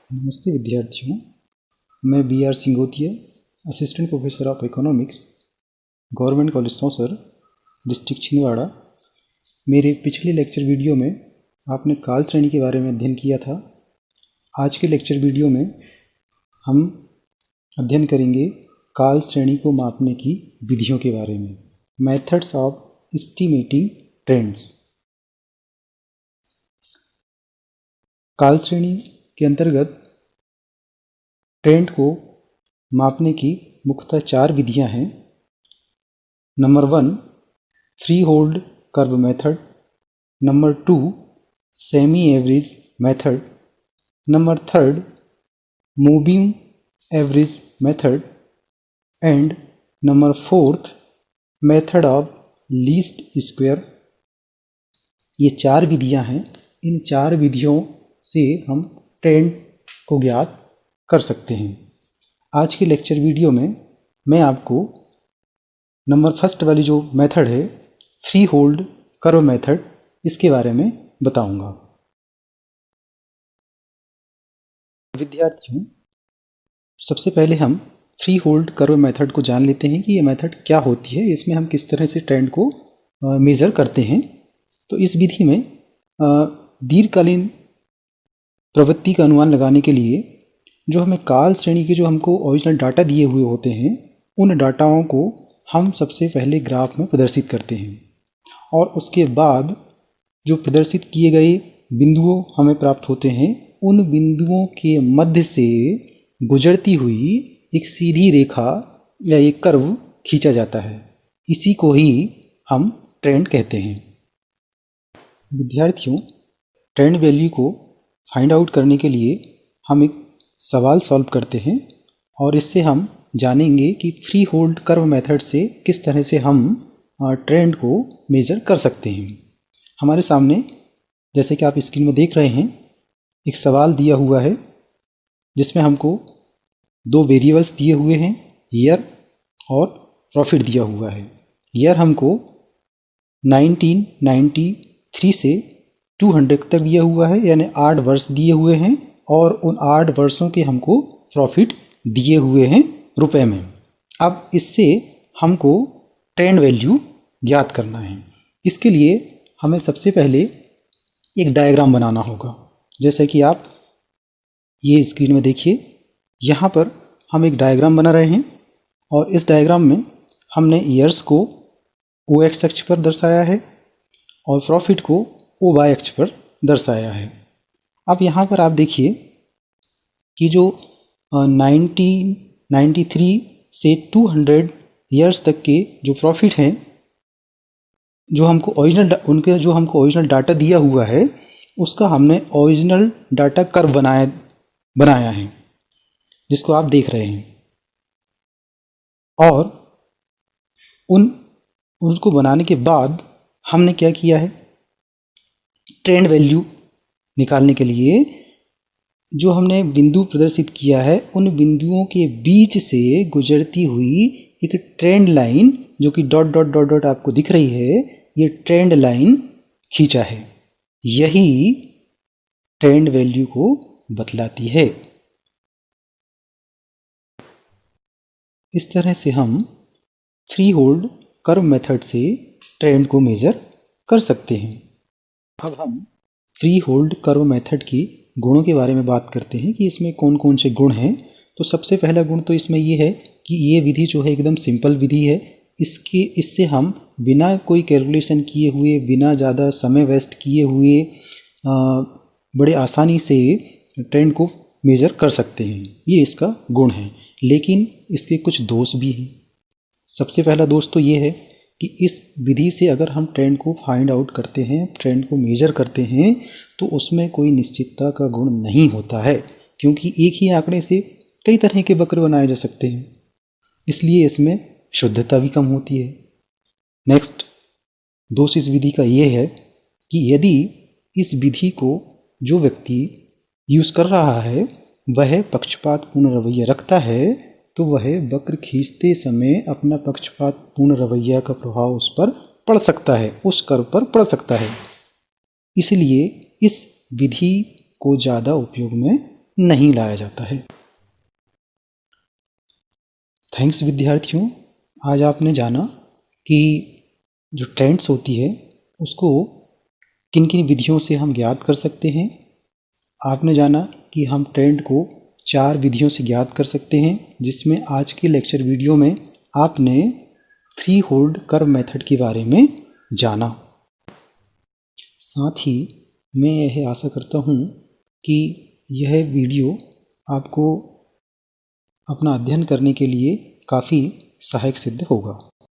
नमस्ते विद्यार्थियों, मैं B R. Singotia, assistant professor of economics, government college Sausar, district Chhindwara. मेरे पिछले लेक्चर वीडियो में आपने काल श्रेणी के बारे में अध्ययन किया था। आज के लेक्चर वीडियो में हम अध्ययन करेंगे काल श्रेणी को मापने की विधियों के बारे में, मेथड्स ऑफ एस्टिमेटिंग ट्रेंड्स। काल श्रेणी के अंतर्गत ट्रेंड को मापने की मुख्यतः 4 विधियां हैं। Number 1 free hold curve method, number 2 semi average method, number 3 moving average method and number 4 method of least square. ये 4 विधियां हैं। इन 4 विधियों से हम ट्रेंड को ज्ञात कर सकते हैं। आज के लेक्चर वीडियो में मैं आपको नंबर 1 वाली जो मेथड है फ्री होल्ड कर्व मेथड, इसके बारे में बताऊंगा। विद्यार्थियों, सबसे पहले हम फ्री होल्ड कर्व मेथड को जान लेते हैं कि ये मेथड क्या होती है, इसमें हम किस तरह से ट्रेंड को मेज़र करते हैं। तो इस विधि में दीर्घकालीन प्रवृत्ति का अनुमान लगाने के लिए जो हमें काल श्रेणी के जो हमको ओरिजिनल डाटा दिए हुए होते हैं, उन डाटाओं को हम सबसे पहले ग्राफ में प्रदर्शित करते हैं और उसके बाद जो प्रदर्शित किए गए बिंदुओं हमें प्राप्त होते हैं, उन बिंदुओं के मध्य से गुजरती हुई एक सीधी रेखा या एक कर्व खींचा जाता है। इसी को ही हम ट्रेंड कहते हैं। विद्यार्थियों, ट्रेंड वैल्यू को फाइंड आउट करने के लिए हम एक सवाल सॉल्व करते हैं और इससे हम जानेंगे कि फ्री होल्ड कर्व मेथड से किस तरह से हम ट्रेंड को मेजर कर सकते हैं। हमारे सामने जैसे कि आप स्क्रीन में देख रहे हैं, एक सवाल दिया हुआ है जिसमें हमको 2 वेरिएबल्स दिए हुए हैं, ईयर और प्रॉफिट दिया हुआ है। ईयर हमको 1993 से 200 तक दिया हुआ है, यानी 8 वर्ष दिए हुए हैं और उन 8 वर्षों के हमको प्रॉफिट दिए हुए हैं रुपए में। अब इससे हमको ट्रेंड वैल्यू ज्ञात करना है। इसके लिए हमें सबसे पहले एक डायग्राम बनाना होगा। जैसे कि आप ये स्क्रीन में देखिए, यहाँ पर हम एक डायग्राम बना रहे हैं और इस डायग्राम में हमने ईयर्स को ओ एक्स अक्ष पर दर्शाया है और प्रॉफिट को ओ वाई अक्ष पर दर्शाया है। अब यहाँ पर आप देखिए कि जो 1993 से 200 ईयर्स तक के जो प्रॉफिट हैं, जो हमको ओरिजिनल डाटा दिया हुआ है, उसका हमने ओरिजिनल डाटा कर्व बनाया है, जिसको आप देख रहे हैं। और उनको बनाने के बाद हमने क्या किया है, ट्रेंड वैल्यू निकालने के लिए जो हमने बिंदु प्रदर्शित किया है, उन बिंदुओं के बीच से गुजरती हुई एक ट्रेंड लाइन, जो कि डॉट डॉट डॉट डॉट आपको दिख रही है, ये ट्रेंड लाइन खींचा है। यही ट्रेंड वैल्यू को बतलाती है। इस तरह से हम फ्री होल्ड कर्व मेथड से ट्रेंड को मेजर कर सकते हैं। अब हम फ्री होल्ड कर्व मेथड की गुणों के बारे में बात करते हैं कि इसमें कौन कौन से गुण हैं। तो सबसे पहला गुण तो इसमें ये है कि ये विधि जो है एकदम सिंपल विधि है। इससे हम बिना कोई कैलकुलेशन किए हुए, बिना ज़्यादा समय वेस्ट किए हुए बड़े आसानी से ट्रेंड को मेज़र कर सकते हैं। ये इसका गुण है, लेकिन इसके कुछ दोष भी हैं। सबसे पहला दोष तो ये है कि इस विधि से अगर हम ट्रेंड को फाइंड आउट करते हैं, ट्रेंड को मेजर करते हैं, तो उसमें कोई निश्चितता का गुण नहीं होता है, क्योंकि एक ही आंकड़े से कई तरह के वक्र बनाए जा सकते हैं। इसलिए इसमें शुद्धता भी कम होती है। नेक्स्ट दोष इस विधि का ये है कि यदि इस विधि को जो व्यक्ति यूज़ कर रहा है वह पक्षपातपूर्ण रवैया रखता है, तो वह वक्र खींचते समय अपना पक्षपातपूर्ण रवैया का प्रभाव उस पर पड़ सकता है, उस कर्व पर पड़ सकता है। इसलिए इस विधि को ज़्यादा उपयोग में नहीं लाया जाता है। थैंक्स विद्यार्थियों, आज आपने जाना कि जो ट्रेंड्स होती है उसको किन किन विधियों से हम ज्ञात कर सकते हैं। आपने जाना कि हम ट्रेंड को 4 विधियों से ज्ञात कर सकते हैं, जिसमें आज के लेक्चर वीडियो में आपने थ्री होल्ड कर्व मेथड के बारे में जाना। साथ ही मैं यह आशा करता हूँ कि यह वीडियो आपको अपना अध्ययन करने के लिए काफ़ी सहायक सिद्ध होगा।